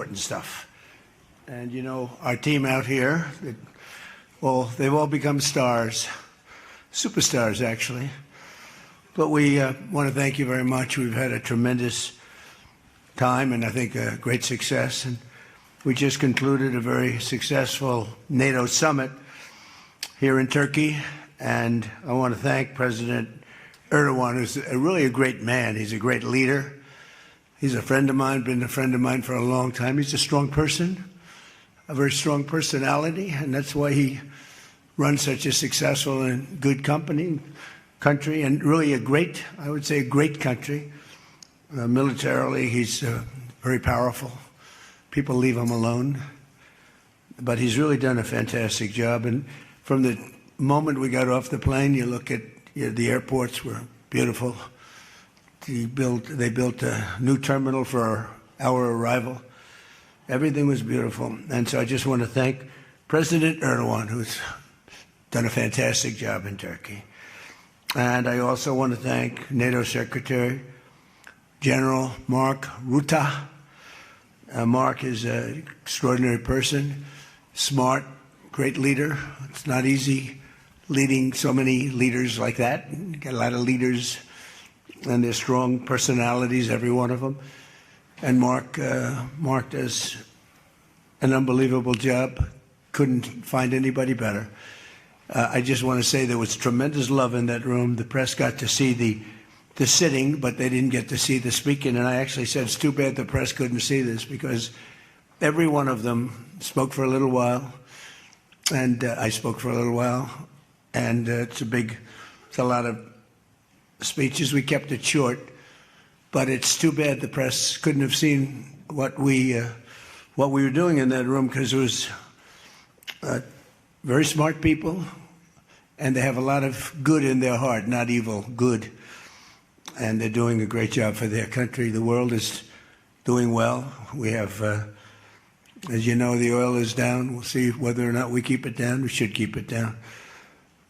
important stuff. And you know, our team out here, they've all become stars, superstars actually. But we want to thank you very much. We've had a tremendous time and I think a great success. And we just concluded a very successful NATO summit here in Turkey. And I want to thank President Erdogan, who's really a great man. He's a great leader. He's a friend of mine, been a friend of mine for a long time. He's a strong person, a very strong personality, and that's why he runs such a successful and good country, and really a great, I would say, a great country. Militarily, he's very powerful. People leave him alone. But he's really done a fantastic job. And from the moment we got off the plane, you look at the airports were beautiful. They built a new terminal for our arrival. Everything was beautiful. And so I just want to thank President Erdogan, who's done a fantastic job in Turkey. And I also want to thank NATO Secretary General Mark Rutte. Mark is an extraordinary person, smart, great leader. It's not easy leading so many leaders like that. You got a lot of leaders, and they're strong personalities, every one of them. And Mark does an unbelievable job. Couldn't find anybody better. I just want to say there was tremendous love in that room. The press got to see the sitting, but they didn't get to see the speaking. And I actually said, it's too bad the press couldn't see this, because every one of them spoke for a little while, and I spoke for a little while. And it's a lot of speeches. We kept it short, but it's too bad the press couldn't have seen what we were doing in that room, because it was very smart people, and they have a lot of good in their heart, not evil, good. And they're doing a great job for their country. The world is doing well. We have, as you know, the oil is down. We'll see whether or not we keep it down. We should keep it down.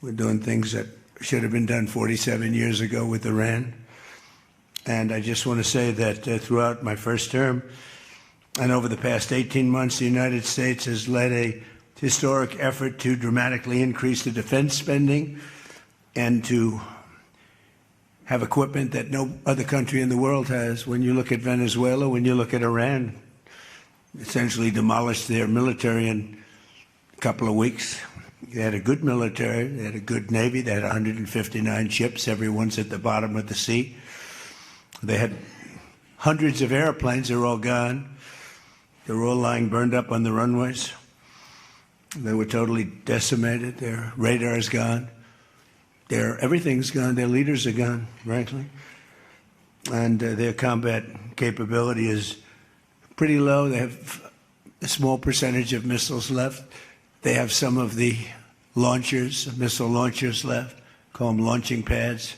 We're doing things that should have been done 47 years ago with Iran. And I just want to say that throughout my first term and over the past 18 months, the United States has led a historic effort to dramatically increase the defense spending and to have equipment that no other country in the world has. When you look at Venezuela, when you look at Iran, essentially demolished their military in a couple of weeks. They had a good military, they had a good Navy, they had 159 ships, everyone's at the bottom of the sea. They had hundreds of airplanes, they're all gone. They're all lying burned up on the runways. They were totally decimated, their radar's gone. Everything's gone, their leaders are gone, frankly. And their combat capability is pretty low. They have a small percentage of missiles left. They have some of the launchers, missile launchers left, call them launching pads,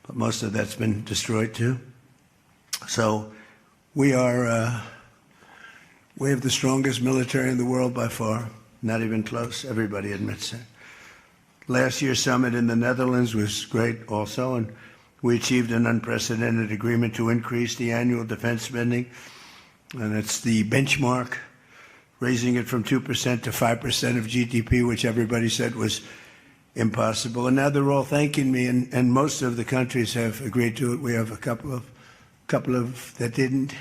but most of that's been destroyed too. So we have the strongest military in the world by far, not even close. Everybody admits it. Last year's summit in the Netherlands was great also, and we achieved an unprecedented agreement to increase the annual defense spending, and it's the benchmark, raising it from 2% to 5% of GDP, which everybody said was impossible. And now they're all thanking me, and most of the countries have agreed to it. We have a couple of that didn't,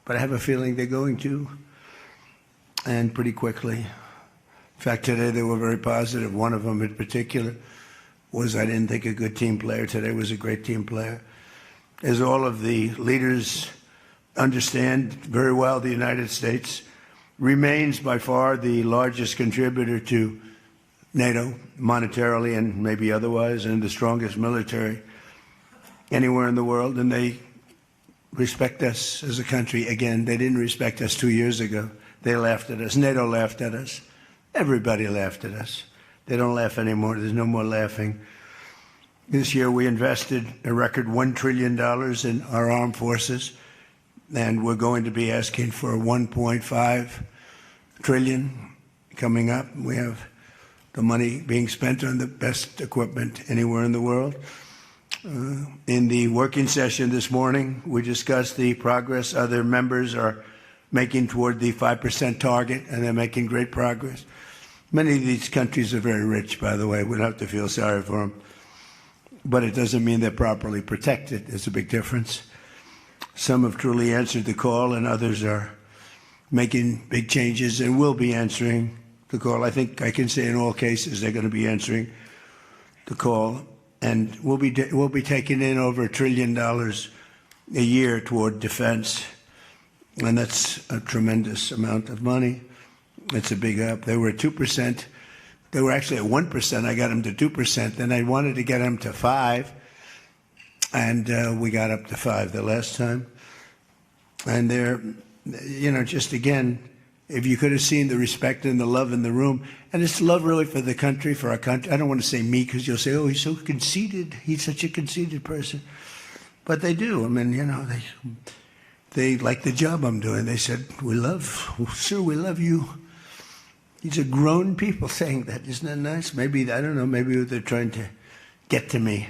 but I have a feeling they're going to, and pretty quickly. In fact, today they were very positive. One of them in particular was, I didn't think, a good team player. Today was a great team player. As all of the leaders understand very well, the United States remains by far the largest contributor to NATO, monetarily and maybe otherwise, and the strongest military anywhere in the world. And they respect us as a country. Again, they didn't respect us 2 years ago. They laughed at us. NATO laughed at us. Everybody laughed at us. They don't laugh anymore. There's no more laughing. This year we invested a record $1 trillion in our armed forces, and we're going to be asking for $1.5 trillion coming up. We have the money being spent on the best equipment anywhere in the world. In the working session this morning, we discussed the progress other members are making toward the 5% target, and they're making great progress. Many of these countries are very rich, by the way. We don't have to feel sorry for them. But it doesn't mean they're properly protected. There's a big difference. Some have truly answered the call, and others are making big changes and will be answering the call. I think I can say in all cases they're going to be answering the call. And we'll be taking in over $1 trillion a year toward defense. And that's a tremendous amount of money. It's a big up. They were at 2%. They were actually at 1%. I got them to 2%. Then I wanted to get them to 5%. And we got up to 5% the last time. And they're, just again, if you could have seen the respect and the love in the room, and it's love really for the country, for our country. I don't want to say me because you'll say, oh, he's so conceited. He's such a conceited person. But they do. I mean, they like the job I'm doing. They said, sir, we love you. These are grown people saying that. Isn't that nice? Maybe, I don't know, maybe they're trying to get to me.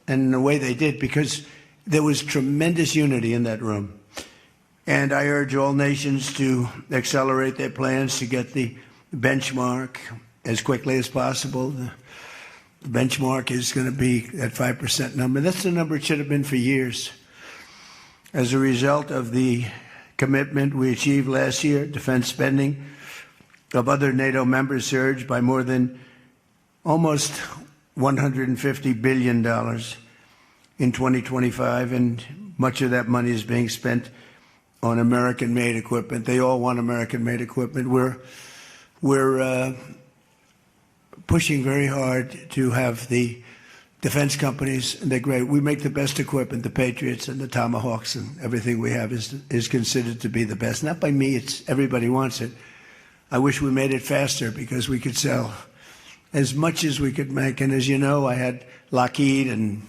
And in the way they did, because there was tremendous unity in that room. And I urge all nations to accelerate their plans to get the benchmark as quickly as possible. The benchmark is going to be that 5% number. That's the number it should have been for years. As a result of the commitment we achieved last year, defense spending of other NATO members surged by more than almost $150 billion in 2025, and much of that money is being spent on American-made equipment. They all want American-made equipment. We're pushing very hard to have the defense companies, and they're great. We make the best equipment, the Patriots and the Tomahawks, and everything we have is considered to be the best. Not by me, it's everybody wants it. I wish we made it faster because we could sell as much as we could make. And as you know, I had Lockheed and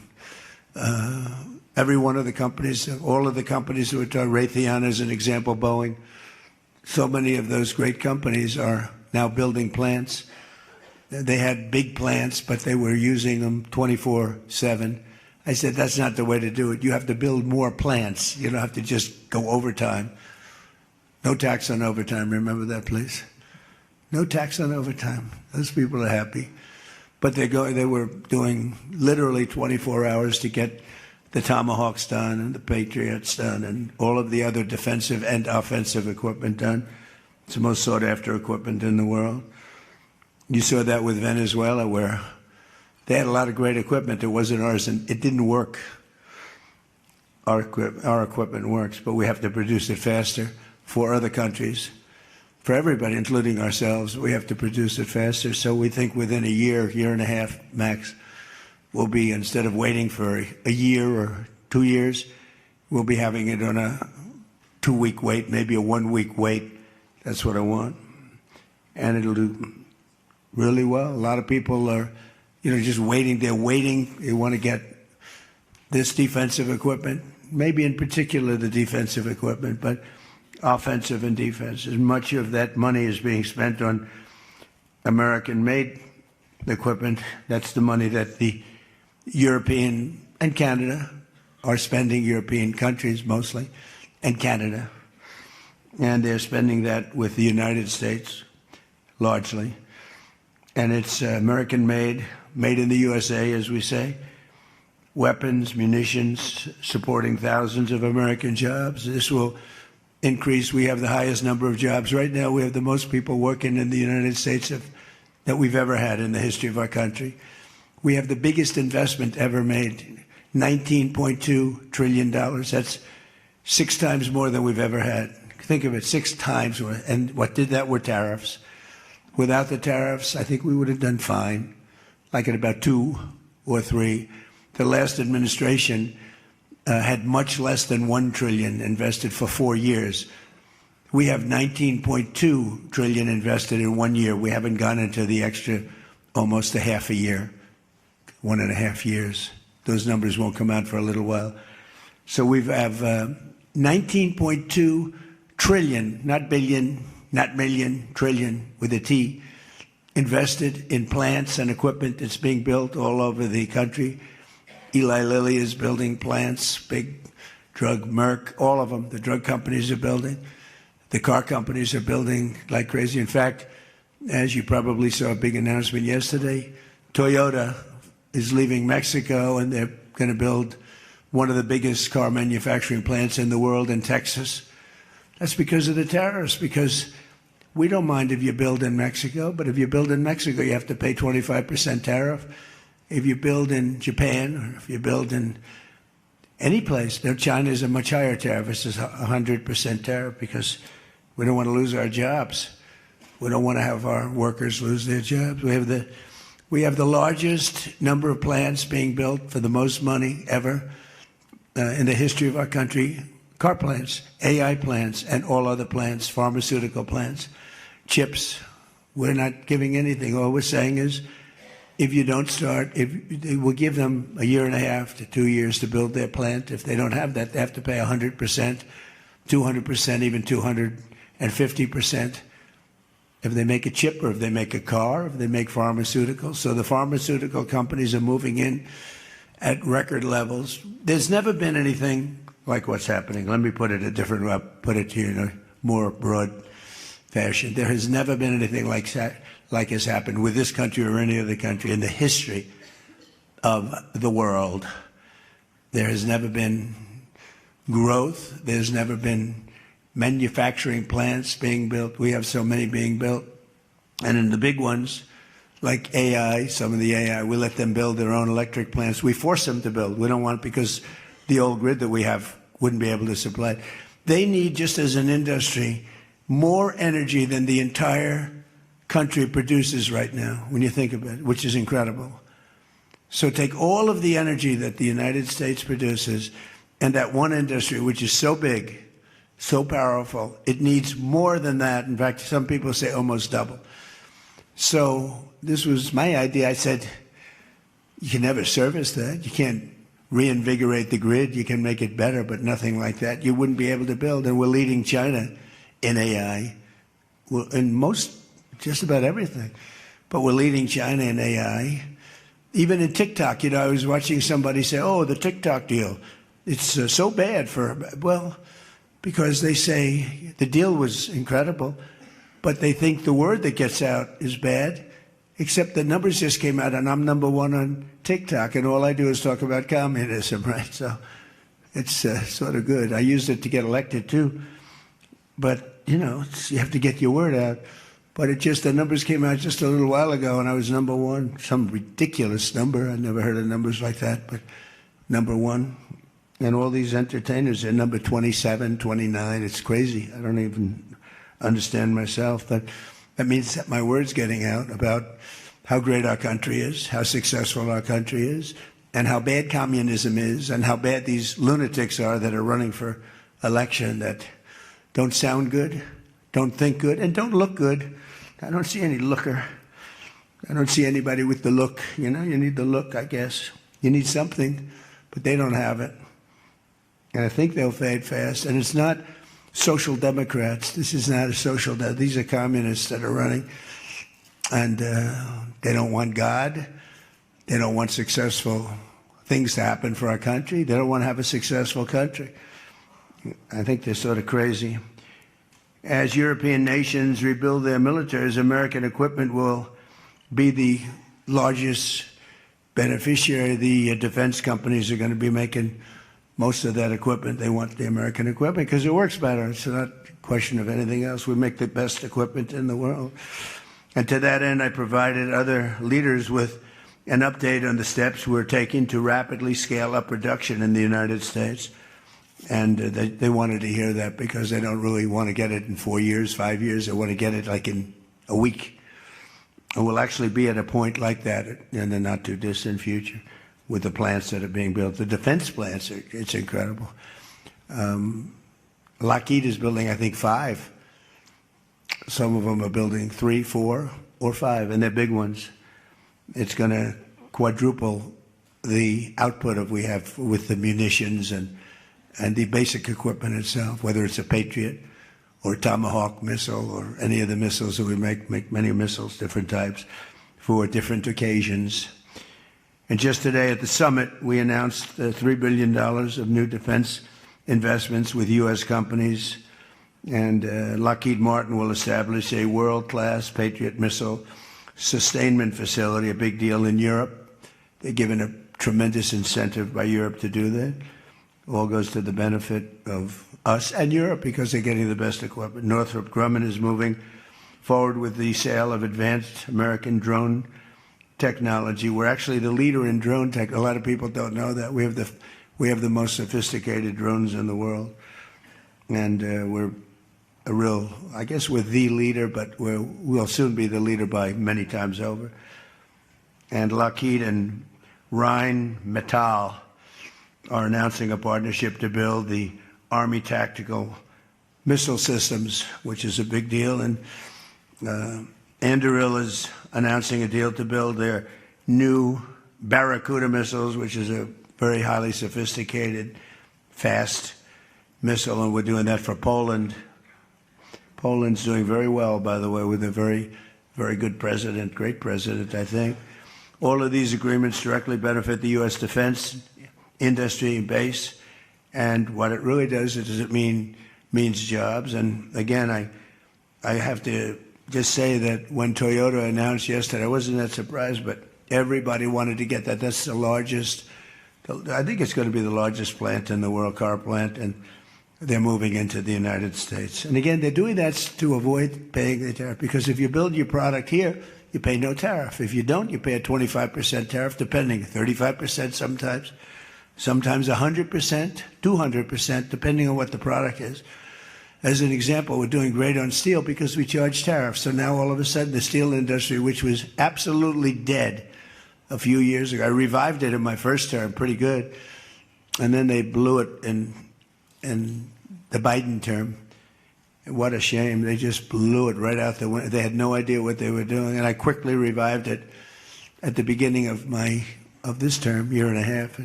every one of the companies, all of the companies who are Raytheon as an example, Boeing. So many of those great companies are now building plants. They had big plants, but they were using them 24/7. I said, that's not the way to do it. You have to build more plants. You don't have to just go overtime. No tax on overtime. Remember that, please? No tax on overtime. Those people are happy. But they were doing literally 24 hours to get the Tomahawks done and the Patriots done and all of the other defensive and offensive equipment done. It's the most sought-after equipment in the world. You saw that with Venezuela, where they had a lot of great equipment. It wasn't ours, and it didn't work. Our equipment works, but we have to produce it faster for other countries. For everybody, including ourselves, we have to produce it faster. So we think within a year and a half max, we'll be, instead of waiting for a year or 2 years, we'll be having it on a 2-week wait, maybe a 1-week wait. That's what I want. And it'll do really well. A lot of people are, just waiting. They're waiting. They want to get this defensive equipment, maybe in particular the defensive equipment, but offensive and defense. As much of that money is being spent on American-made equipment. That's the money that the European and Canada are spending, European countries mostly, and Canada. And they're spending that with the United States, largely. And it's American-made, made in the USA, as we say. Weapons, munitions, supporting thousands of American jobs. This will increase. We have the highest number of jobs. Right now, we have the most people working in the United States that we've ever had in the history of our country. We have the biggest investment ever made, $19.2 trillion. That's 6 times more than we've ever had. Think of it, 6 times more. And what did that were tariffs. Without the tariffs, I think we would have done fine, like at about 2 or 3. The last administration had much less than $1 trillion invested for 4 years. We have $19.2 trillion invested in 1 year. We haven't gone into the extra almost a half a year, 1.5 years. Those numbers won't come out for a little while. So we have 19.2 trillion, not billion, not million, trillion with a T, invested in plants and equipment that's being built all over the country. Eli Lilly is building plants, big Merck, all of them. The drug companies are building. The car companies are building like crazy. In fact, as you probably saw a big announcement yesterday, Toyota is leaving Mexico, and they're going to build one of the biggest car manufacturing plants in the world in Texas. That's because of the tariffs, because we don't mind if you build in Mexico, but if you build in Mexico, you have to pay 25% tariff. If you build in Japan, or if you build in any place, now China is a much higher tariff. It's 100% tariff because we don't want to lose our jobs. We don't want to have our workers lose their jobs. We have the largest number of plants being built for the most money ever in the history of our country. Car plants, AI plants, and all other plants, pharmaceutical plants, chips. We're not giving anything. All we're saying is, if you don't start, we'll give them a year and a half to 2 years to build their plant. If they don't have that, they have to pay 100%, 200%, even 250%. If they make a chip, or if they make a car, if they make pharmaceuticals. So the pharmaceutical companies are moving in at record levels. There's never been anything like what's happening. Let me put it a different way, put it to you in a more broad fashion. There has never been anything like has happened with this country or any other country in the history of the world. There has never been growth. There's never been manufacturing plants being built. We have so many being built. And in the big ones, like AI, some of the AI, we let them build their own electric plants. We force them to build. We don't want it because the old grid that we have wouldn't be able to supply it. They need, just as an industry, more energy than the entire country produces right now, when you think about it, which is incredible. So take all of the energy that the United States produces, and that one industry, which is so big, so powerful, it needs more than that. In fact, some people say almost double. So this was my idea. I said, you can never service that. You can't reinvigorate the grid. You can make it better, but nothing like that. You wouldn't be able to build. And we're leading China in AI, in just about everything. But we're leading China in AI. Even in TikTok, I was watching somebody say, oh, the TikTok deal, it's so bad well, because they say the deal was incredible, but they think the word that gets out is bad, except the numbers just came out, and I'm #1 on TikTok, and all I do is talk about communism, right? So it's sort of good. I used it to get elected, too. But, you have to get your word out. But the numbers came out just a little while ago, and I was #1, some ridiculous number. I never heard of numbers like that, but #1. And all these entertainers are number 27, 29. It's crazy. I don't even understand myself. But that means that my word's getting out about how great our country is, how successful our country is, and how bad communism is, and how bad these lunatics are that are running for election that don't sound good, don't think good, and don't look good. I don't see any looker. I don't see anybody with the look. You need the look, I guess. You need something, but they don't have it. And I think they'll fade fast. And it's not social democrats. This is not a social These are communists that are running. And they don't want God. They don't want successful things to happen for our country. They don't want to have a successful country. I think they're sort of crazy. As European nations rebuild their militaries, American equipment will be the largest beneficiary. The defense companies are going to be making most of that equipment. They want the American equipment because it works better. It's not a question of anything else. We make the best equipment in the world. And to that end, I provided other leaders with an update on the steps we're taking to rapidly scale up production in the United States. And they wanted to hear that because they don't really want to get it in 4 years, 5 years. They want to get it like in a week. And we'll actually be at a point like that in the not too distant future with the plants that are being built. The defense plants, it's incredible. Lockheed is building, I think, 5. Some of them are building 3, 4, or 5, and they're big ones. It's going to quadruple the output we have with the munitions and the basic equipment itself, whether it's a Patriot or a Tomahawk missile or any of the missiles that we make many missiles, different types, for different occasions. And just today at the summit, we announced $3 billion of new defense investments with U.S. companies. And Lockheed Martin will establish a world-class Patriot missile sustainment facility, a big deal in Europe. They're given a tremendous incentive by Europe to do that. All goes to the benefit of us and Europe because they're getting the best equipment. Northrop Grumman is moving forward with the sale of advanced American drone technology. We're actually the leader in drone tech. A lot of people don't know that. We have the most sophisticated drones in the world. And we're a real, I guess we're the leader, but we'll soon be the leader by many times over. And Lockheed and Rheinmetall are announcing a partnership to build the Army Tactical Missile Systems, which is a big deal. And Anduril is announcing a deal to build their new Barracuda missiles, which is a very highly sophisticated, fast missile, and we're doing that for Poland. Poland's doing very well, by the way, with a very, very good president, great president, I think. All of these agreements directly benefit the U.S. defense industry and base, and what it really does is it means jobs. And again, I have to just say that when Toyota announced yesterday, I wasn't that surprised, but everybody wanted to get that. That's the largest, I think it's going to be the largest plant in the world, car plant, and they're moving into the United States. And again, they're doing that to avoid paying the tariff, because if you build your product here, you pay no tariff. If you don't, you pay a 25% tariff, depending, 35% sometimes 100%, 200%, depending on what the product is. As an example, we're doing great on steel because we charge tariffs. So now all of a sudden the steel industry, which was absolutely dead a few years ago, I revived it in my first term, pretty good. And then they blew it in the Biden term. What a shame. They just blew it right out the window. They had no idea what they were doing. And I quickly revived it at the beginning of this term, year and a half.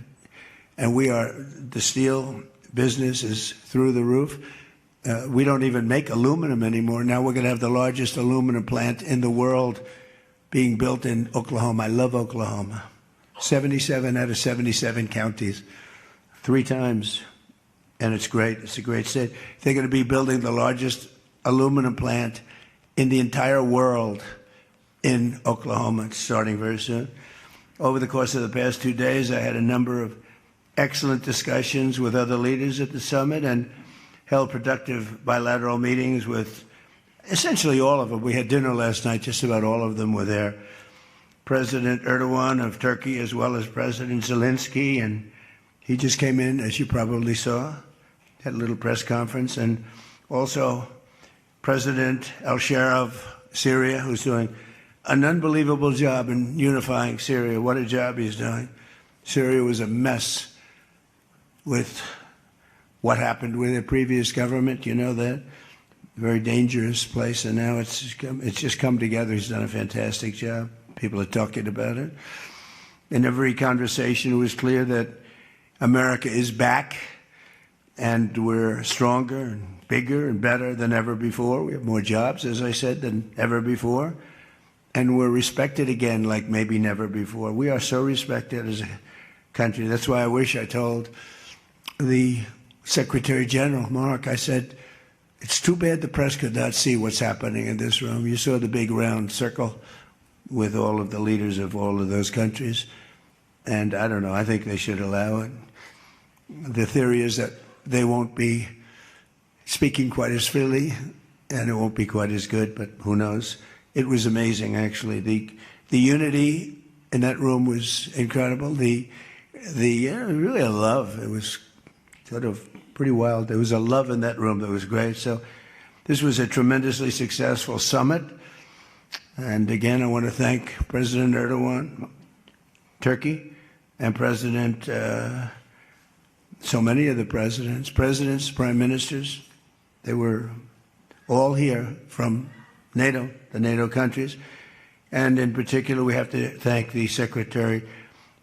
And the steel business is through the roof. We don't even make aluminum anymore. Now we're going to have the largest aluminum plant in the world being built in Oklahoma. I love Oklahoma. 77 out of 77 counties, 3 times. And it's great. It's a great state. They're going to be building the largest aluminum plant in the entire world in Oklahoma. It's starting very soon. Over the course of the past 2 days, I had a number of excellent discussions with other leaders at the summit and held productive bilateral meetings with essentially all of them. We had dinner last night. Just about all of them were there. President Erdogan of Turkey, as well as President Zelenskyy, and he just came in, as you probably saw, had a little press conference, and also President Al-Sharaa of Syria, who's doing an unbelievable job in unifying Syria. What a job he's doing. Syria was a mess with what happened with the previous government, you know that. Very dangerous place, and now it's just come together. He's done a fantastic job. People are talking about it. In every conversation, it was clear that America is back, and we're stronger and bigger and better than ever before. We have more jobs, as I said, than ever before. And we're respected again like maybe never before. We are so respected as a country. That's why I wish I told the Secretary General, Mark, I said, it's too bad the press could not see what's happening in this room. You saw the big round circle with all of the leaders of all of those countries. And I don't know, I think they should allow it. The theory is that they won't be speaking quite as freely and it won't be quite as good, but who knows? It was amazing, actually. The unity in that room was incredible. Really a love. It was sort of pretty wild. There was a love in that room that was great. So this was a tremendously successful summit. And again, I want to thank President Erdogan, Turkey, and President, so many of the presidents, prime ministers. They were all here from NATO, the NATO countries. And in particular, we have to thank the Secretary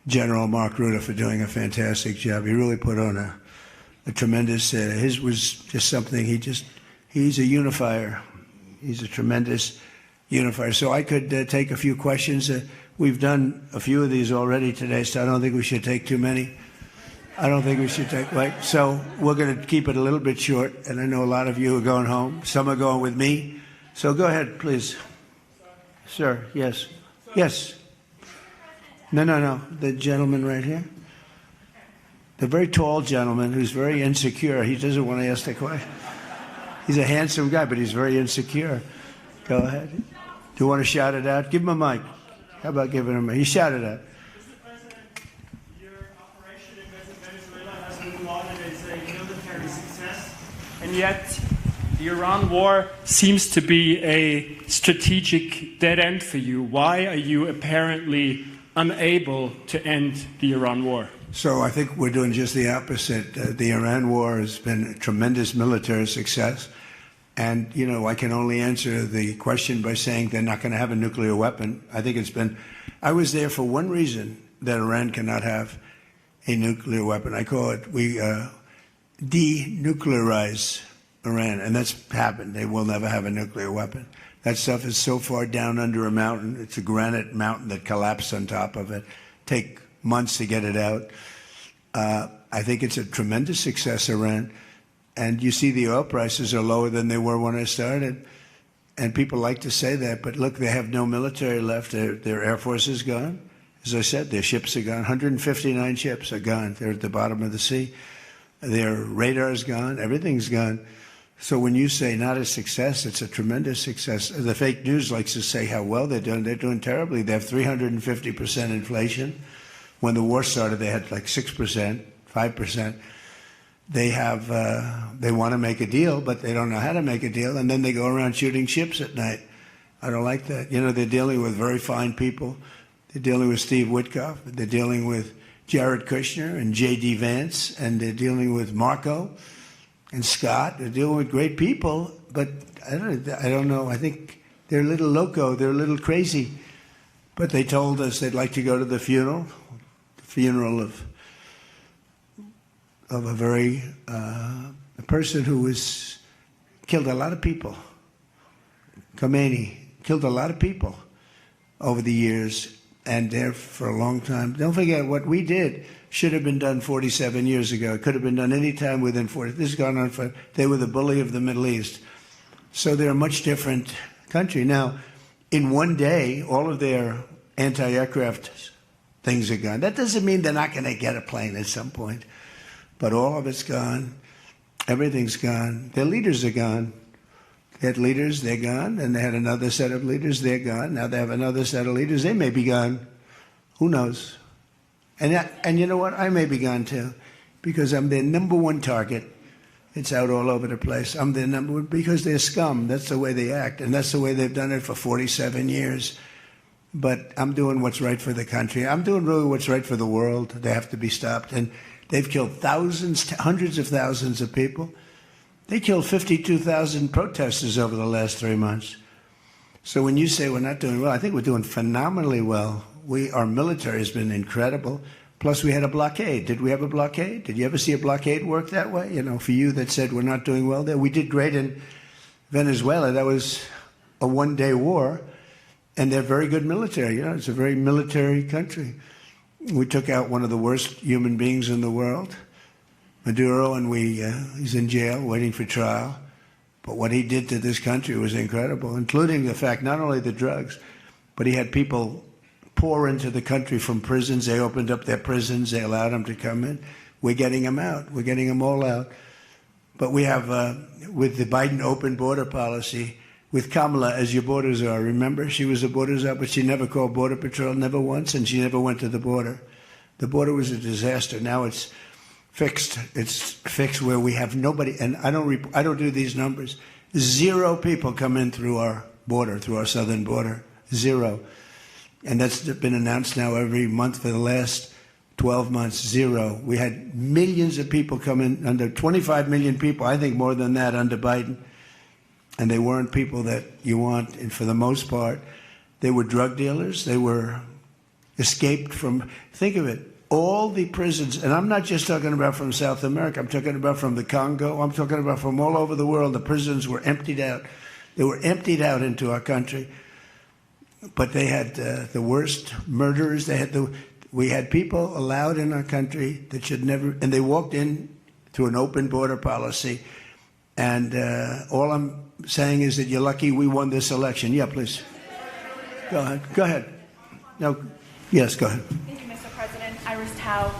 General Mark Rutte for doing a fantastic job. He really put on a tremendous, his was just something, he's a unifier. He's a tremendous unifier. So I could take a few questions. We've done a few of these already today, so I don't think we should take too many. I don't think we should take, right? So we're going to keep it a little bit short, and I know a lot of you are going home. Some are going with me. So go ahead, please. Sir, yes. Yes. No. The gentleman right here. The very tall gentleman who's very insecure. He doesn't want to ask the question. He's a handsome guy, but he's very insecure. Go ahead. Do you want to shout it out? Give him a mic. How about giving him a mic? He shouted out. Mr. President, your operation in Venezuela has been lauded as a military success, and yet the Iran war seems to be a strategic dead end for you. Why are you apparently unable to end the Iran war? So I think we're doing just the opposite. The Iran war has been a tremendous military success. And, you know, I can only answer the question by saying they're not going to have a nuclear weapon. I think I was there for one reason, that Iran cannot have a nuclear weapon. I call it, we denuclearize Iran, and that's happened. They will never have a nuclear weapon. That stuff is so far down under a mountain. It's a granite mountain that collapsed on top of it. Take months to get it out. I think it's a tremendous success, Iran. And you see the oil prices are lower than they were when I started. And people like to say that, but look, they have no military left. Their Air Force is gone. As I said, their ships are gone. 159 ships are gone. They're at the bottom of the sea. Their radar is gone. Everything's gone. So when you say not a success, it's a tremendous success. The fake news likes to say how well they're doing. They're doing terribly. They have 350% inflation. When the war started, they had like 6%, 5%. They want to make a deal, but they don't know how to make a deal, and then they go around shooting ships at night. I don't like that. You know, they're dealing with very fine people. They're dealing with Steve Witkoff. They're dealing with Jared Kushner and J.D. Vance, and they're dealing with Marco and Scott. They're dealing with great people, but I don't know. I think they're a little loco. They're a little crazy. But they told us they'd like to go to the funeral of a person who was killed a lot of people. Khomeini killed a lot of people over the years, and there for a long time. Don't forget, what we did should have been done 47 years ago. It could have been done any time within 40. This has gone on for, they were the bully of the Middle East. So they're a much different country. Now, in one day, all of their anti-aircraft things are gone. That doesn't mean they're not going to get a plane at some point. But all of it's gone. Everything's gone. Their leaders are gone. They had leaders, they're gone. And they had another set of leaders, they're gone. Now they have another set of leaders, they may be gone. Who knows? And you know what? I may be gone too, because I'm their number one target. It's out all over the place. I'm their number one, because they're scum. That's the way they act. And that's the way they've done it for 47 years. But I'm doing what's right for the country. I'm doing really what's right for the world. They have to be stopped. And they've killed thousands, hundreds of thousands of people. They killed 52,000 protesters over the last 3 months. So when you say we're not doing well, I think we're doing phenomenally well. Our military has been incredible. Plus, we had a blockade. Did we have a blockade? Did you ever see a blockade work that way? You know, for you that said we're not doing well there. We did great in Venezuela. That was a one-day war. And they're very good military. You know, it's a very military country. We took out one of the worst human beings in the world, Maduro, and he's in jail waiting for trial. But what he did to this country was incredible, including the fact not only the drugs, but he had people pour into the country from prisons. They opened up their prisons. They allowed them to come in. We're getting them out. We're getting them all out. But we have, with the Biden open border policy, with Kamala as your border czar. Remember, she was a border czar, but she never called Border Patrol, never once, and she never went to the border. The border was a disaster. Now it's fixed. It's fixed where we have nobody, and I don't do these numbers. 0 people come in through our border, through our southern border. 0. And that's been announced now every month for the last 12 months. 0. We had millions of people come in, under 25 million people, I think more than that under Biden. And they weren't people that you want, and for the most part, they were drug dealers. They were escaped from, think of it, all the prisons, and I'm not just talking about from South America, I'm talking about from the Congo, I'm talking about from all over the world. The prisons were emptied out. They were emptied out into our country. But they had the worst murderers. They had We had people allowed in our country that should never, and they walked in through an open border policy. And all I'm saying is that you're lucky we won this election. Yeah, please. Go ahead. Go ahead. No. Yes, go ahead. Thank you, Mr. President. Iris Tao.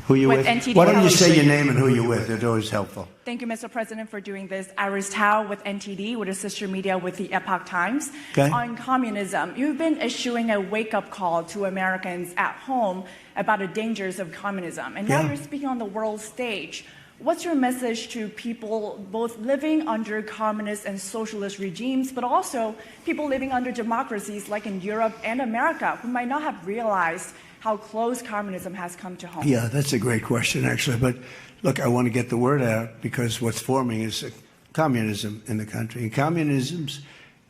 Who you with? NTD. Why don't you say your name and who you're with? It's always helpful. Thank you, Mr. President, for doing this. Iris Tao with NTD, with a sister media with the Epoch Times. Okay. On communism, you've been issuing a wake-up call to Americans at home about the dangers of communism. And now you're speaking on the world stage. What's your message to people both living under communist and socialist regimes, but also people living under democracies like in Europe and America who might not have realized how close communism has come to home? Yeah, that's a great question, actually. But look, I want to get the word out because what's forming is communism in the country. And communism's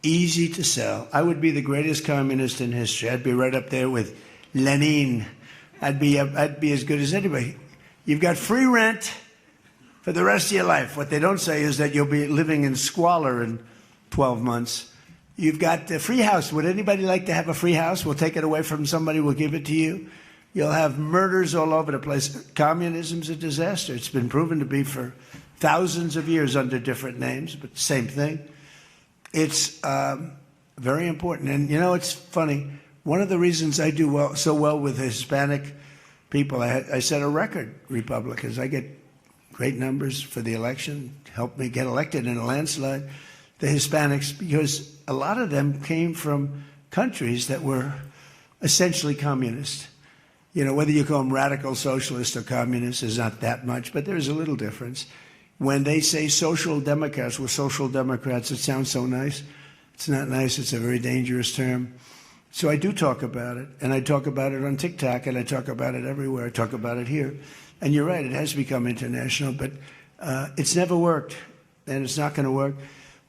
easy to sell. I would be the greatest communist in history. I'd be right up there with Lenin. I'd be as good as anybody. You've got free rent for the rest of your life. What they don't say is that you'll be living in squalor in 12 months. You've got a free house. Would anybody like to have a free house? We'll take it away from somebody. We'll give it to you. You'll have murders all over the place. Communism's a disaster. It's been proven to be for thousands of years under different names, but same thing. It's very important. And, you know, it's funny. One of the reasons I do so well with Hispanic people, I set a record, Republicans. I get great numbers for the election, helped me get elected in a landslide, the Hispanics, because a lot of them came from countries that were essentially communist. You know, whether you call them radical socialist or communist is not that much, but there's a little difference. When they say social democrats, we're social democrats, it sounds so nice. It's not nice, it's a very dangerous term. So I do talk about it, and I talk about it on TikTok, and I talk about it everywhere. I talk about it here. And you're right, it has become international, but it's never worked, and it's not going to work.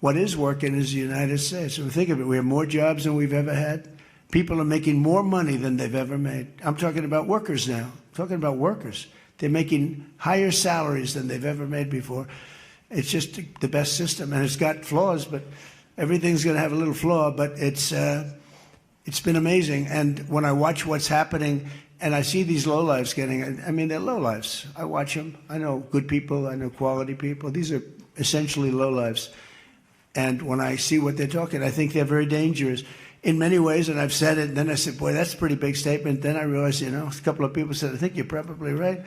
What is working is the United States. So think of it, we have more jobs than we've ever had. People are making more money than they've ever made. I'm talking about workers now. I'm talking about workers. They're making higher salaries than they've ever made before. It's just the best system, and it's got flaws, but everything's going to have a little flaw, but it's been amazing. And when I watch what's happening, and I see these lowlifes getting, I mean, they're lowlifes. I watch them. I know good people. I know quality people. These are essentially lowlifes. And when I see what they're talking, I think they're very dangerous in many ways. And I've said it. And then I said, boy, that's a pretty big statement. Then I realized, you know, a couple of people said, I think you're probably right.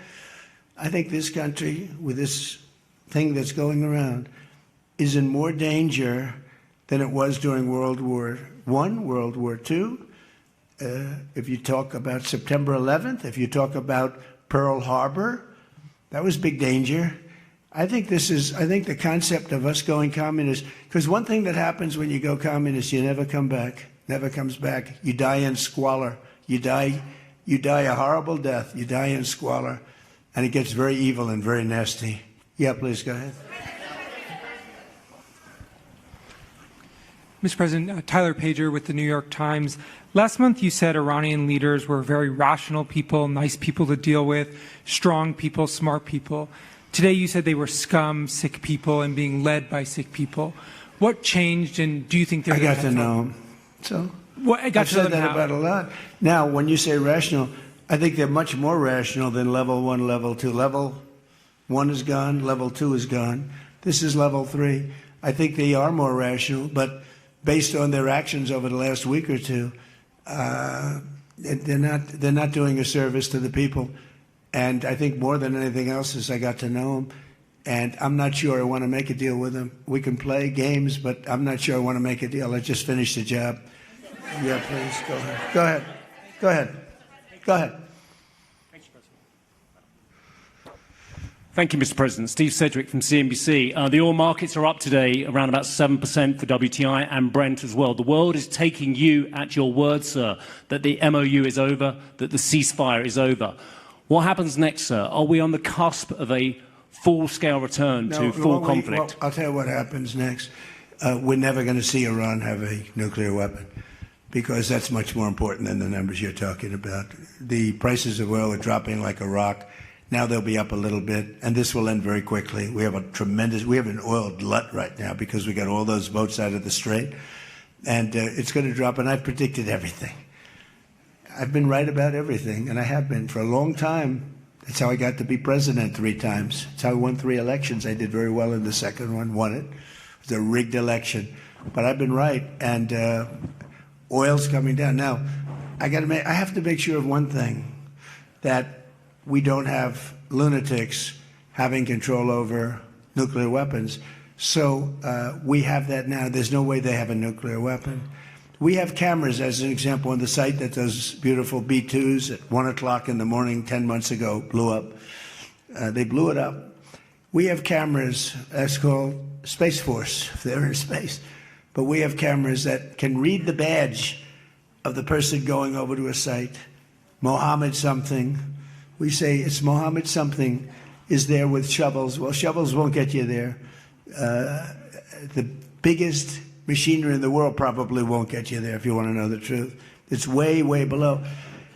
I think this country, with this thing that's going around, is in more danger than it was during World War I, World War II. If you talk about September 11th, if you talk about Pearl Harbor, that was big danger. I think the concept of us going communist, because one thing that happens when you go communist, you never come back, never comes back. You die in squalor. You die a horrible death. You die in squalor, and it gets very evil and very nasty. Yeah, please go ahead. Mr. President, Tyler Pager with the New York Times. Last month you said Iranian leaders were very rational people, nice people to deal with, strong people, smart people. Today you said they were scum, sick people, and being led by sick people. What changed, and do you think they're... I got to know them. So I've said that about a lot. Now, when you say rational, I think they're much more rational than level 1, level 2. Level 1 is gone, level 2 is gone. This is level 3. I think they are more rational, but based on their actions over the last week or two, they're not doing a service to the people. And I think more than anything else is I got to know them. And I'm not sure I want to make a deal with them. We can play games, but I'm not sure I want to make a deal. I just finished the job. Yeah, please, go ahead. Go ahead. Go ahead. Go ahead. Thank you, Mr. President. Steve Sedgwick from CNBC. The oil markets are up today, around about 7% for WTI and Brent as well. The world is taking you at your word, sir, that the MOU is over, that the ceasefire is over. What happens next, sir? Are we on the cusp of a full-scale return to full conflict? I'll tell you what happens next. We're never going to see Iran have a nuclear weapon, because that's much more important than the numbers you're talking about. The prices of oil are dropping like a rock. Now they'll be up a little bit, and this will end very quickly. We have an oil glut right now because we got all those boats out of the strait, and it's going to drop, and I've predicted everything. I've been right about everything, and I have been for a long time. That's how I got to be president 3 times. That's how I won 3 elections. I did very well in the second one, won it. It was a rigged election. But I've been right, and oil's coming down. Now, I have to make sure of one thing, that we don't have lunatics having control over nuclear weapons. So we have that now. There's no way they have a nuclear weapon. We have cameras, as an example, on the site that those beautiful B-2s at 1 o'clock in the morning 10 months ago blew up. They blew it up. We have cameras, that's called Space Force, if they're in space. But we have cameras that can read the badge of the person going over to a site. Mohammed something. We say it's Mohammed something is there with shovels. Well, shovels won't get you there. The biggest machinery in the world probably won't get you there, if you want to know the truth. It's way, way below.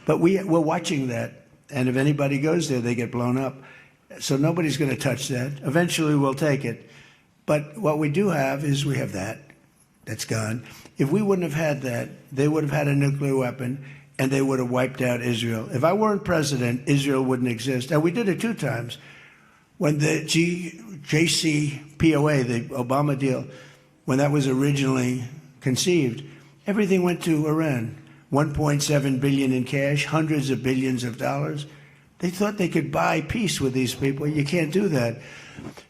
But we're watching that. And if anybody goes there, they get blown up. So nobody's going to touch that. Eventually, we'll take it. But what we do have is we have that. That's gone. If we wouldn't have had that, they would have had a nuclear weapon, and they would have wiped out Israel. If I weren't president, Israel wouldn't exist. And we did it 2 times. When the JCPOA, the Obama deal, when that was originally conceived, everything went to Iran. 1.7 billion in cash, hundreds of billions of dollars. They thought they could buy peace with these people. You can't do that.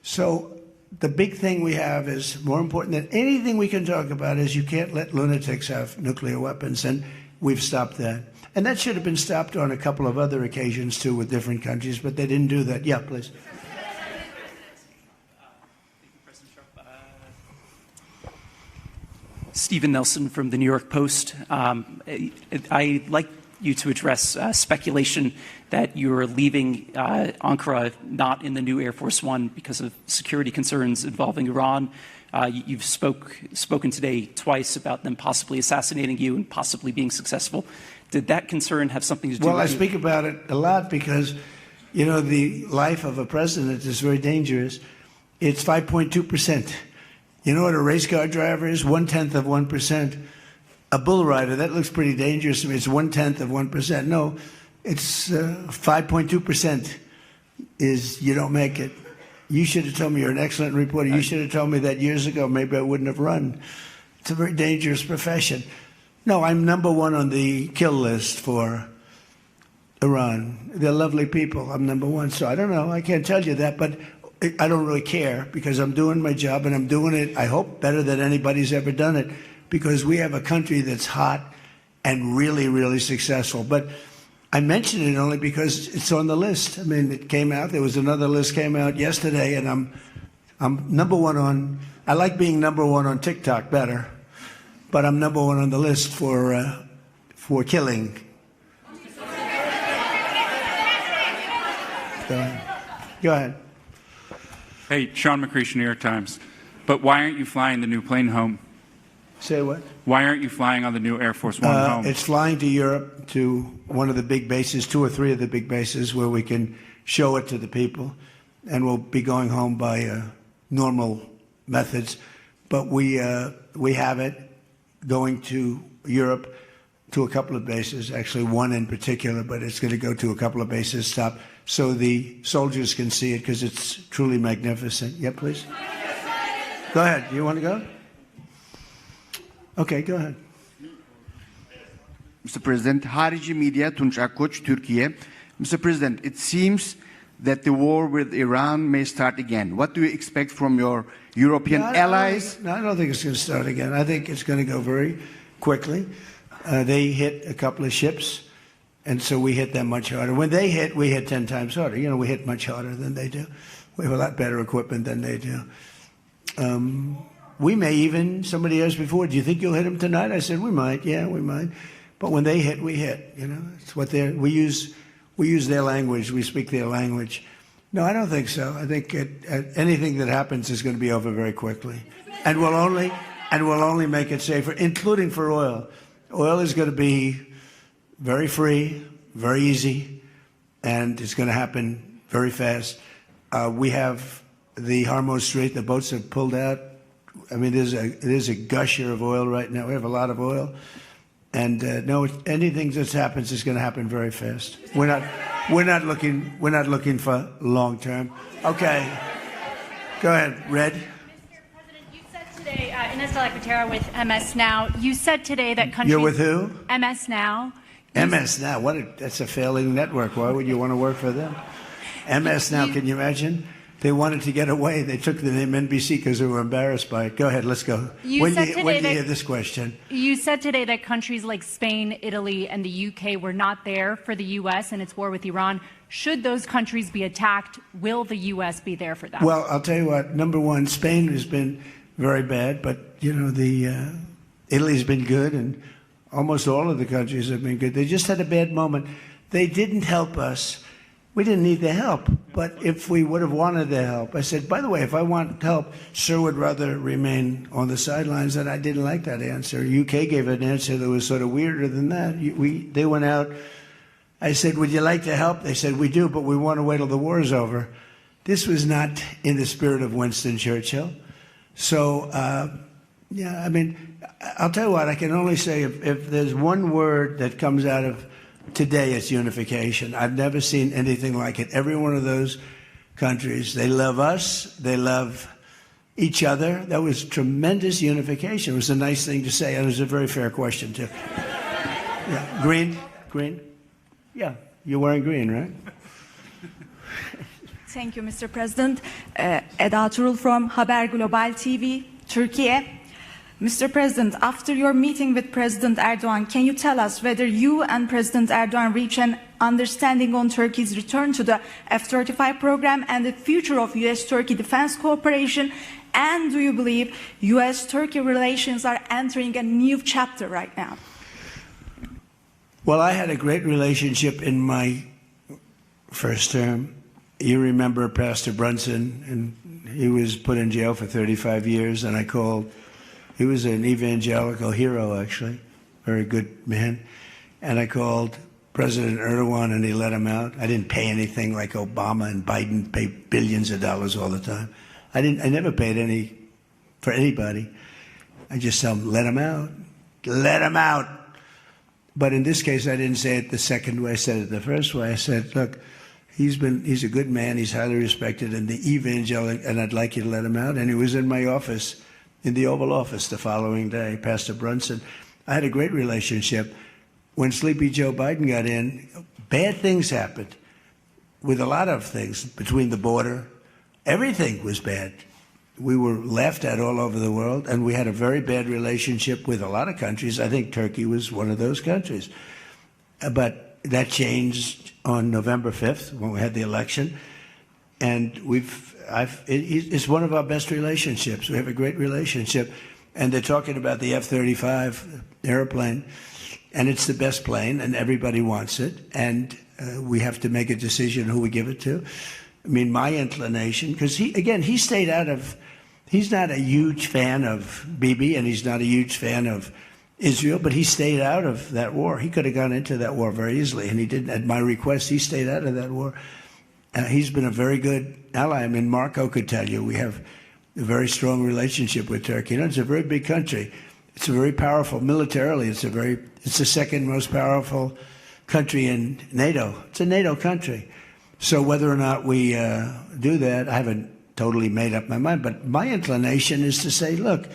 So the big thing we have is more important than anything we can talk about is you can't let lunatics have nuclear weapons, and we've stopped that. And that should have been stopped on a couple of other occasions, too, with different countries, but they didn't do that. Yeah, please. Stephen Nelson from the New York Post. I'd like you to address speculation that you're leaving Ankara not in the new Air Force One because of security concerns involving Iran. You've spoken today twice about them possibly assassinating you and possibly being successful. Did that concern have something to do with Well, I speak about it a lot because, you know, the life of a president is very dangerous. It's 5.2%. You know what a race car driver is? 1/10 of 1%. A bull rider, that looks pretty dangerous to me. It's 1/10 of 1%. No, it's 5.2% is you don't make it. You should have told me. You're an excellent reporter. You should have told me that years ago. Maybe I wouldn't have run. It's a very dangerous profession. No, I'm number 1 on the kill list for Iran. They're lovely people. I'm number 1. So I don't know. I can't tell you that, but I don't really care because I'm doing my job and I'm doing it, I hope, better than anybody's ever done it because we have a country that's hot and really, really successful. But I mention it only because it's on the list. I mean, it came out. There was another list came out yesterday, and I'm number 1 on. I like being number 1 on TikTok better, but I'm number 1 on the list for killing. Go ahead. Hey, Sean McCreesh, New York Times. But why aren't you flying the new plane home? Say what? Why aren't you flying on the new Air Force One home? It's flying to Europe, to one of the big bases, 2 or 3 of the big bases, where we can show it to the people. And we'll be going home by normal methods. But we have it going to Europe, to a couple of bases, actually 1 in particular, but it's going to go to a couple of bases, stop, so the soldiers can see it because it's truly magnificent. Yeah, please. Go ahead. You want to go? Okay, go ahead. Mr. President, Harici Media, Tunç Akkoç, Türkiye. Mr. President, it seems that the war with Iran may start again. What do you expect from your European allies? I don't think it's going to start again. I think it's going to go very quickly. They hit a couple of ships, and so we hit them much harder. When they hit, we hit 10 times harder. You know, we hit much harder than they do. We have a lot better equipment than they do. We may even, somebody asked before, do you think you'll hit them tonight? I said, we might. Yeah, we might. But when they hit, we hit. You know, it's what we use their language. We speak their language. No, I don't think so. I think anything that happens is going to be over very quickly, and we'll only make it safer, including for oil. Oil is going to be very free, very easy, and it's going to happen very fast. We have the Hormuz Strait. The boats have pulled out. I mean, there's a gusher of oil right now. We have a lot of oil, And no, anything that happens is going to happen very fast. We're not looking for long term. Okay, go ahead, Red. Mr. President, you said today, Ines de la Cuetara with MS Now, you said today that countries... You're with who? MS Now. MS Now. That's a failing network. Why would you want to work for them? MS Now. Can you imagine? They wanted to get away. They took the name NBC because they were embarrassed by it. Go ahead, let's go. When do you hear this question? You said today that countries like Spain, Italy, and the UK were not there for the U.S. and its war with Iran. Should those countries be attacked, will the U.S. be there for them? Well, I'll tell you what. Number one, Spain has been very bad, but, you know, Italy's been good, and almost all of the countries have been good. They just had a bad moment. They didn't help us. We didn't need the help, but if we would have wanted the help, I said, by the way, if I want help, Sir would rather remain on the sidelines, and I didn't like that answer. UK gave an answer that was sort of weirder than that. They went out. I said, would you like to help? They said, we do, but we want to wait till the war is over. This was not in the spirit of Winston Churchill. So, yeah, I mean, I'll tell you what, I can only say if there's one word that comes out of today, it's unification. I've never seen anything like it. Every one of those countries, they love us, they love each other. That was tremendous unification. It was a nice thing to say, and it was a very fair question, too. Yeah. Green? Yeah, you're wearing green, right? Thank you, Mr. President. Eda Turul from Haber Global TV, Turkey. Mr. President, after your meeting with President Erdogan, can you tell us whether you and President Erdogan reach an understanding on Turkey's return to the F-35 program and the future of U.S.-Turkey defense cooperation? And do you believe U.S.-Turkey relations are entering a new chapter right now? Well, I had a great relationship in my first term. You remember Pastor Brunson, and he was put in jail for 35 years, and I called. He was an evangelical hero, actually, very good man. And I called President Erdogan, and he let him out. I didn't pay anything like Obama and Biden pay billions of dollars all the time. I never paid any for anybody. I just tell him, let him out. Let him out. But in this case, I didn't say it the second way. I said it the first way. I said, look, he's a good man. He's highly respected in the evangelical, and I'd like you to let him out. And he was in my office, in the Oval Office the following day, Pastor Brunson. I had a great relationship. When Sleepy Joe Biden got in, bad things happened with a lot of things between the border. Everything was bad. We were laughed at all over the world, and we had a very bad relationship with a lot of countries. I think Turkey was one of those countries. But that changed on November 5th when we had the election. And it's one of our best relationships. We have a great relationship. And they're talking about the F-35 airplane. And it's the best plane, and everybody wants it. And we have to make a decision who we give it to. I mean, my inclination, because he stayed out of, he's not a huge fan of Bibi, and he's not a huge fan of Israel, but he stayed out of that war. He could have gone into that war very easily, and he didn't. At my request, he stayed out of that war. He's been a very good ally. I mean, Marco could tell you we have a very strong relationship with Turkey. You know, it's a very big country. It's a very powerful militarily. It's the second most powerful country in NATO. It's a NATO country. So whether or not we do that, I haven't totally made up my mind. But my inclination is to say, look,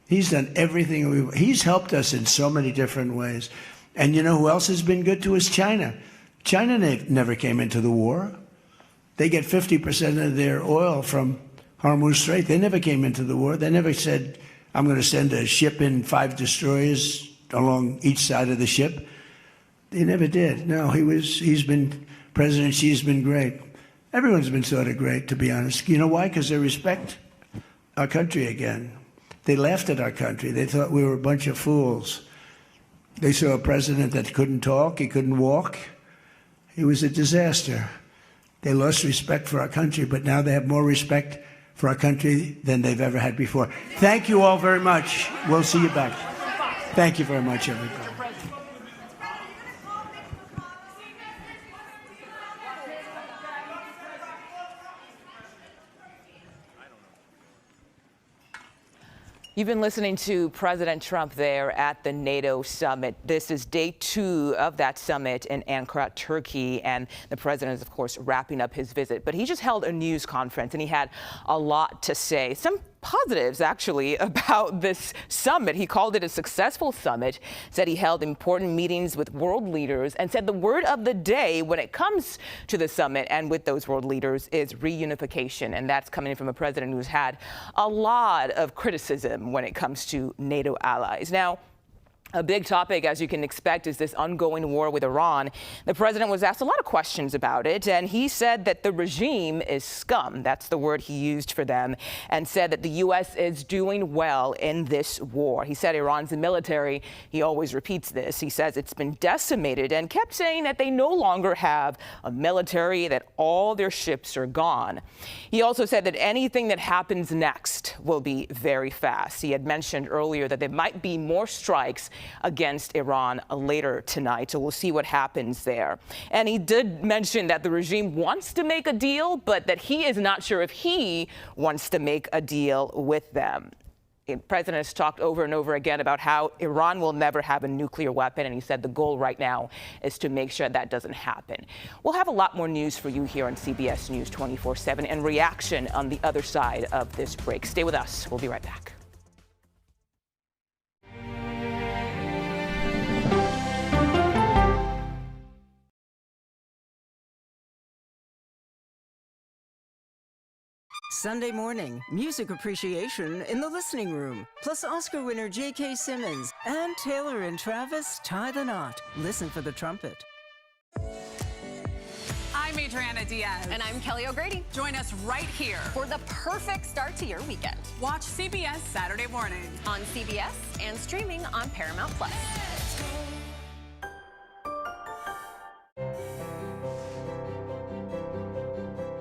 he's done everything. He's helped us in so many different ways. And you know who else has been good to us? China. China never came into the war. They get 50% of their oil from Hormuz Strait. They never came into the war. They never said, I'm going to send a ship in 5 destroyers along each side of the ship. They never did. No, President Xi's been great. Everyone's been sort of great, to be honest. You know why? Because they respect our country again. They laughed at our country. They thought we were a bunch of fools. They saw a president that couldn't talk, he couldn't walk. He was a disaster. They lost respect for our country, but now they have more respect for our country than they've ever had before. Thank you all very much. We'll see you back. Thank you very much, everybody. You've been listening to President Trump there at the NATO summit. This is day 2 of that summit in Ankara, Turkey, and the president is, of course, wrapping up his visit. But he just held a news conference, and he had a lot to say. Some positives, actually, about this summit. He called it a successful summit, said he held important meetings with world leaders, and said the word of the day when it comes to the summit and with those world leaders is reunification. And that's coming from a president who's had a lot of criticism when it comes to NATO allies. Now, a big topic, as you can expect, is this ongoing war with Iran. The president was asked a lot of questions about it, and he said that the regime is scum. That's the word he used for them, and said that the U.S. is doing well in this war. He said Iran's military, he always repeats this, he says it's been decimated, and kept saying that they no longer have a military, that all their ships are gone. He also said that anything that happens next will be very fast. He had mentioned earlier that there might be more strikes against Iran later tonight. So we'll see what happens there. And he did mention that the regime wants to make a deal, but that he is not sure if he wants to make a deal with them. The president has talked over and over again about how Iran will never have a nuclear weapon, and he said the goal right now is to make sure that doesn't happen. We'll have a lot more news for you here on CBS News 24/7 and reaction on the other side of this break. Stay with us. We'll be right back. Sunday morning, music appreciation in the listening room. Plus Oscar winner J.K. Simmons and Taylor and Travis tie the knot. Listen for the trumpet. I'm Adriana Diaz. And I'm Kelly O'Grady. Join us right here for the perfect start to your weekend. Watch CBS Saturday morning on CBS and streaming on Paramount+.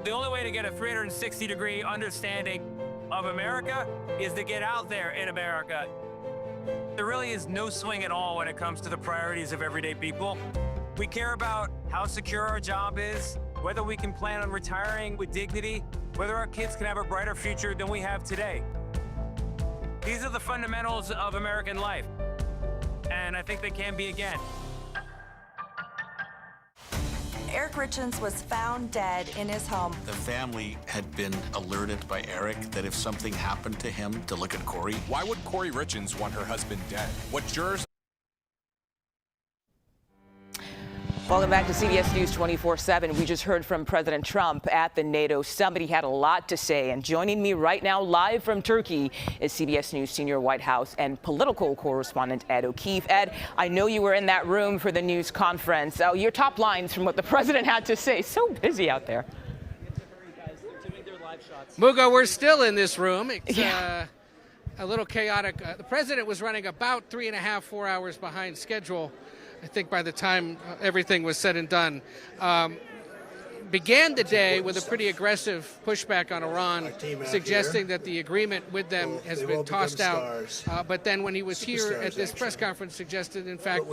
The only way to get a 360-degree understanding of America is to get out there in America. There really is no swing at all when it comes to the priorities of everyday people. We care about how secure our job is, whether we can plan on retiring with dignity, whether our kids can have a brighter future than we have today. These are the fundamentals of American life, and I think they can be again. Eric Richins was found dead in his home. The family had been alerted by Eric that if something happened to him, to look at Corey. Why would Corey Richins want her husband dead? What jurors... Welcome back to CBS News 24/7. We just heard from President Trump at the NATO summit. He had a lot to say. And joining me right now, live from Turkey, is CBS News senior White House and political correspondent Ed O'Keefe. Ed, I know you were in that room for the news conference. Your top lines from what the president had to say. So busy out there. Mugo, we're still in this room. It's a little chaotic. The president was running about 3.5, 4 hours behind schedule. I think by the time everything was said and done, began the day with a pretty aggressive pushback on Iran, suggesting that the agreement with them has been tossed out. But then when he was here at this press conference, suggested, in fact,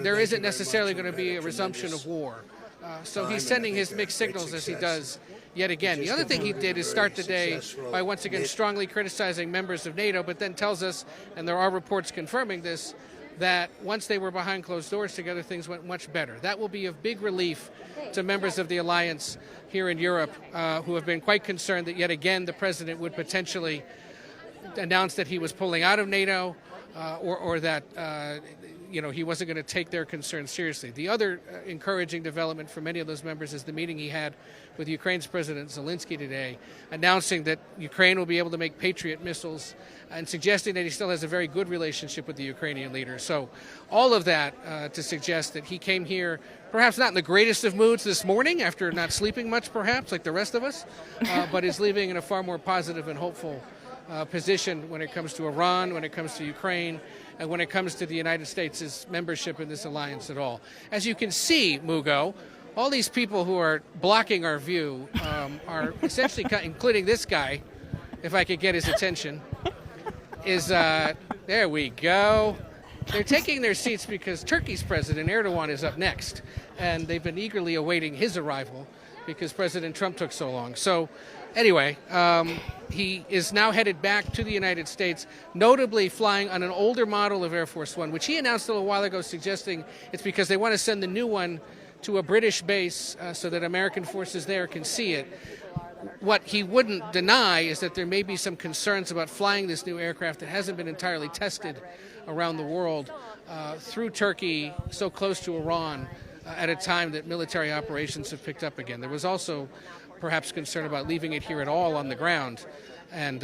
there isn't necessarily going to be a resumption of war. So he's sending his mixed signals as he does yet again. The other thing he did is start the day by once again strongly criticizing members of NATO, but then tells us, and there are reports confirming this, that once they were behind closed doors together, things went much better. That will be of big relief to members of the alliance here in Europe who have been quite concerned that yet again the president would potentially announce that he was pulling out of NATO or that he wasn't going to take their concerns seriously. The other encouraging development for many of those members is the meeting he had with Ukraine's President Zelenskyy today, announcing that Ukraine will be able to make Patriot missiles and suggesting that he still has a very good relationship with the Ukrainian leader. So all of that to suggest that he came here perhaps not in the greatest of moods this morning after not sleeping much perhaps like the rest of us, but is leaving in a far more positive and hopeful position when it comes to Iran, when it comes to Ukraine, and when it comes to the United States' membership in this alliance at all. As you can see, Mugo, all these people who are blocking our view are essentially, including this guy, if I could get his attention, is, there we go. They're taking their seats because Turkey's President Erdogan is up next, and they've been eagerly awaiting his arrival. because President Trump took so long. So anyway, he is now headed back to the United States, notably flying on an older model of Air Force One, which he announced a little while ago, suggesting it's because they want to send the new one to a British base so that American forces there can see it. What he wouldn't deny is that there may be some concerns about flying this new aircraft that hasn't been entirely tested around the world through Turkey, so close to Iran, at a time that military operations have picked up again. There was also perhaps concern about leaving it here at all on the ground, and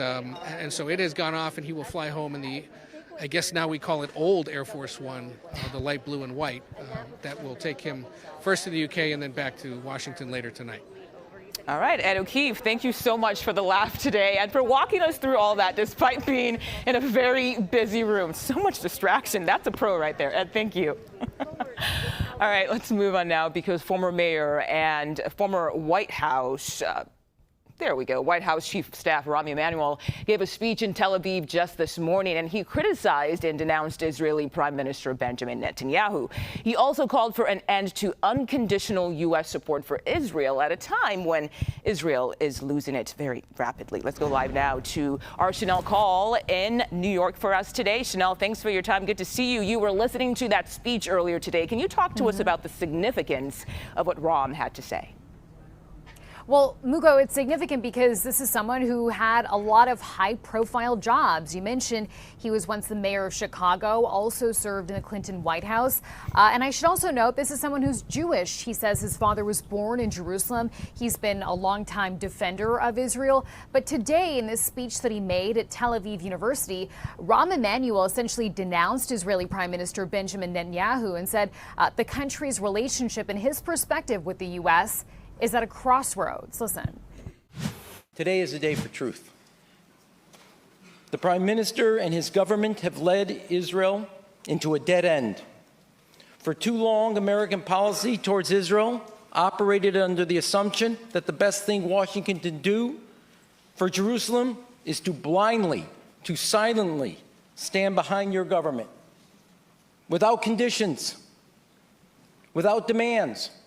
so it has gone off, and he will fly home in the, I guess now we call it old Air Force One, the light blue and white, that will take him first to the UK and then back to Washington later tonight. All right, Ed O'Keefe, thank you so much for the laugh today and for walking us through all that despite being in a very busy room. So much distraction. That's a pro right there. Ed, thank you. All right, let's move on now because former mayor and former White House White House Chief of Staff Rami Emanuel gave a speech in Tel Aviv just this morning, and he criticized and denounced Israeli Prime Minister Benjamin Netanyahu. He also called for an end to unconditional U.S. support for Israel at a time when Israel is losing it very rapidly. Let's go live now to our Chanel Call in New York for us today. Chanel, thanks for your time. Good to see you. You were listening to that speech earlier today. Can you talk to us about the significance of what Ram had to say? Well, Mugo, it's significant because this is someone who had a lot of high-profile jobs. You mentioned he was once the mayor of Chicago, also served in the Clinton White House. And I should also note this is someone who's Jewish. He says his father was born in Jerusalem. He's been a longtime defender of Israel. But today, in this speech that he made at Tel Aviv University, Ram Emanuel essentially denounced Israeli Prime Minister Benjamin Netanyahu and said the country's relationship and his perspective with the U.S. is at a crossroads. Listen. Today is a day for truth. The Prime Minister and his government have led Israel into a dead end. For too long, American policy towards Israel operated under the assumption that the best thing Washington can do for Jerusalem is to blindly, to silently stand behind your government, without conditions, without demands,